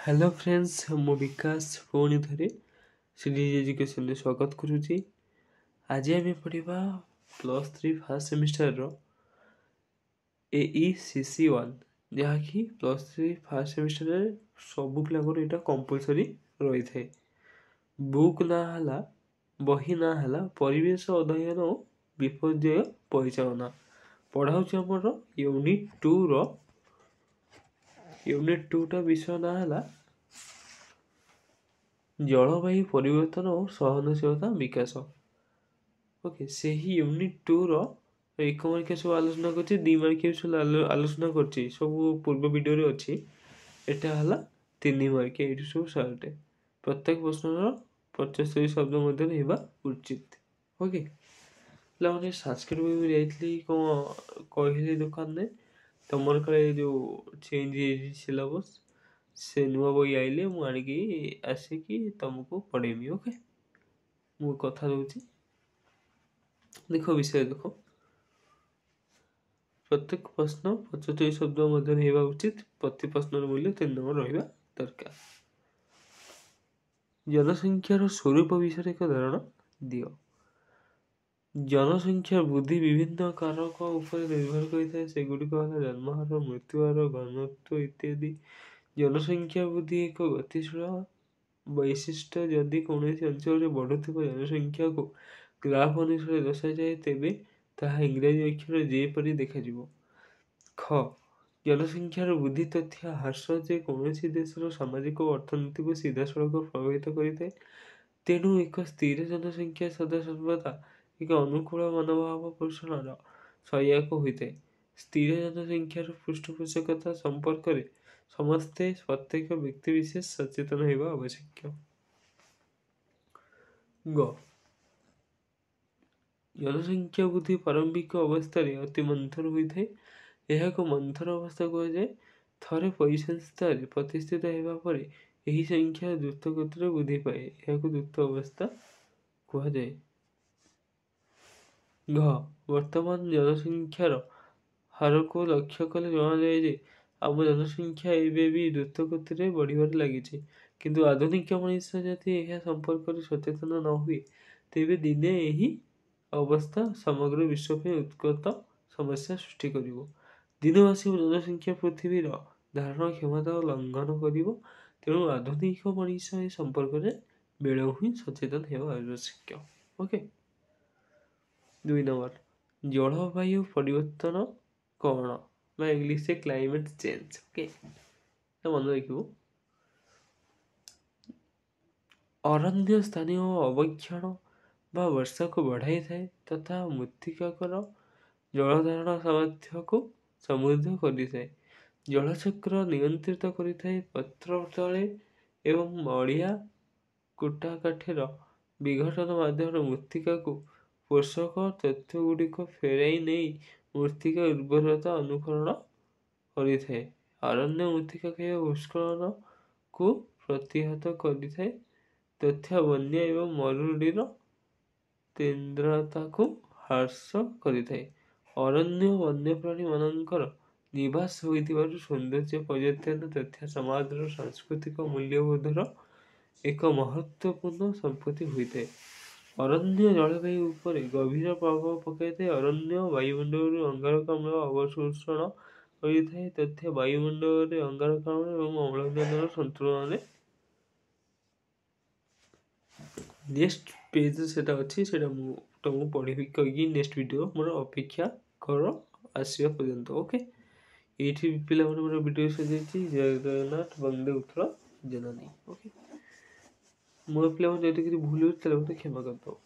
Hello friends मु विकास पुणी थे सीडीज एजुकेशन स्वागत करुच्ची। आज आम पढ़ा +3 फर्स्ट सेमिस्टर रो AECC1 जहाँकि +3 फर्स्ट सेमिस्टर सबू पिला यहाँ कंपलसरी रही है। बुक ना है बही ना है परिवेश अध्ययन और विपर्यय परिचालना पढ़ाऊँ आमर यूनिट 2 टा विषय ना है जलवायु परिवर्तन और सहनशीलता विकास। ओके से ही यूनिट 2 रो 1 मार्किया सब आलोचना करछि 2 मार्किया सब आलोचना करछि सब पूर्व वीडियो रे अछि। एटा हला 3 मार्किया एटु सब सारटे प्रत्येक प्रश्न रो 75 शब्द मध्ये हेबा उचित। ओके ला माने संस्कृत भी जाइतली को कहले दुकान ने तमर करे जो चेंज सिलेबस से नुआ बही आइले मु आनिकी आसिकी तुमको पढ़ेबी। ओके मु कथा दूची देखो विषय देखो प्रत्येक प्रश्न 75 शब्द मध्य हेबा उचित। प्रति प्रश्न मूल्य 3 नंबर रहिबा दरकार। जनसंख्यार स्वरूप विषय एक धारणा दियो। जनसंख्या वृद्धि विभिन्न कारक उपर निर्भर करिଥାଏ सेगुड़िक हला जन्महार मृत्युहार घनत्व इत्यादि। जनसंख्या वृद्धि एक गतिशील वैशिष्ट्य जदि कौन अंचल बढ़ुवा जनसंख्या को ग्राफ अनुसार दर्शा जाए तेबे ताहा इंग्राजी अक्षर जेपरी देखा ख जनसंख्यार वृद्धि तथ्य ह्रास जे कौन देशर सामाजिक और अर्थनीति को सीधा सड़क प्रभावित करें तेणु एक स्थिर जनसंख्या सदा सर्वदा एक अनुकूल मनोभाव पोषण सहायक होता है। स्थिर जनसंख्यार पृष्ठपोषकता संपर्क में समस्ते प्रत्येक व्यक्ति विशेष सचेतन होगा आवश्यक। ग जनसंख्या वृद्धि प्रारंभिक अवस्था अति मंथर होता है। यह को मंथर अवस्था कह जाए थरे परिसंस्था प्रतिष्ठित होगा पर यही संख्या द्रुत गति वृद्धि पाए यह को द्रुत अवस्था कह जाए। घ वर्तमान जनसंख्यार हार को लक्ष्य कले जना जाए जे आम जनसंख्या एवं भी द्रुत गति बढ़िबार लगी किंतु आधुनिक मनुष्य जदि यह संपर्क में सचेतन न हुए तेबे दिने यही अवस्था समग्र विश्व में उत्कट समस्या सृष्टि करिवो। दिन आसिब जनसंख्या पृथ्वी धारण क्षमता लंघन करिवो तेणु आधुनिक मनुष्य संपर्क में बेल ही सचेतन होगा आवश्यक। ओके 2 नंबर जलवायु परिवर्तन कौन मैं इंग्लिश से क्लाइमेट चेंज। ओके तो मन रखिए अरण्य स्थानीय अवक्षण बा वर्षा को बढ़ाई थाए तथा मृत्तिकाकर जलधारण सामर्थ्य को समृद्ध करिଥାଏ। जलचक्र नियंत्रित करिଥାଏ पत्र तले एवं मड़िया कुटा काठर विघटन माध्यम मृत्तिका को पोषक तत्व गुड़िक फेराई नहीं मृत्तिका उर्वरता अनुकरण करिଥାଏ। अरण्य मृत्तिका क्षय भूस्खलन को प्रतिहत करिଥାଏ तथा बन्या एवं मरुड़ीर तीव्रता को ह्रास करिଥାଏ। अरण्य वन्यप्राणी मानकर निवास होइतिबारु सौंदर्य पर्यटन तथा समाजर सांस्कृतिक मूल्यबोधर एक महत्वपूर्ण संपत्ति होइଥାଏ। अरण्य जलवायु उपर गभीर प्रभाव पकाइଥାଏ। अरण्य वायुमंडल अंगारकाम्ल अवशोषण करिଥାଏ तथा वायुमंडल अंगारकाम्ल एवं अम्लजान संतुलन नेक्स्ट पेज सेटा अच्छी सेटा मु तुमको पढ़ी कही नेक्स्ट वीडियो मोर अपेक्षा कर आसवा पर्यंत। ओके ये पिला मोर वीडियो सजाई जय जगन्नाथ वंदे उत्तर जननी। ओके मोर पिला जब भूल क्षमा कर दो।